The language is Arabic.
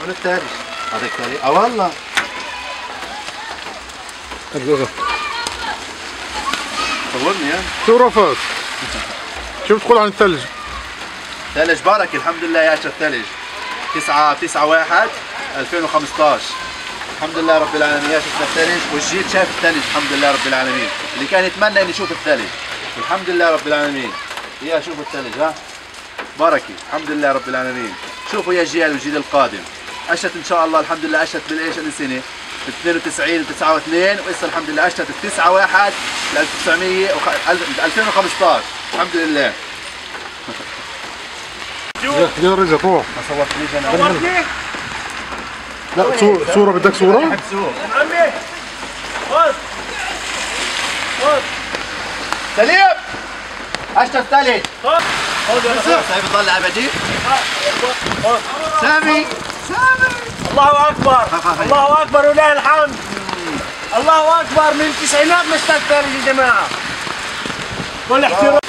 هون الثلج. هذا الثلج؟ اه والله. صورني يا شو رفض؟ شو بتقول عن الثلج؟ ثلج بركة الحمد لله يا الثلج. 9/1/2015. الحمد لله رب العالمين يا شفنا الثلج والجيل شاف الثلج الحمد لله رب العالمين. اللي كان يتمنى انه يشوف الثلج. الحمد لله رب العالمين. يا شوفوا الثلج ها. بركة الحمد لله رب العالمين. شوفوا يا جيل والجيل القادم. اشت ان شاء الله الحمد لله اشت بالايش السنة؟ ب 92 و9 و2 وإسا الحمد لله اشتت 9/1/2015 الحمد لله. يا رجل روح. ما صورتنيش انا. صورتني؟ لا صورة بدك صورة؟ بحب صور. عمي خذ خذ سليم اشتت الثلج. خذ يا سامي بيطلع بديل. سامي سامي الله اكبر الله اكبر ولله الحمد. الله اكبر من التسعينات ما اشتغل ثلج يا جماعه. كل احترام.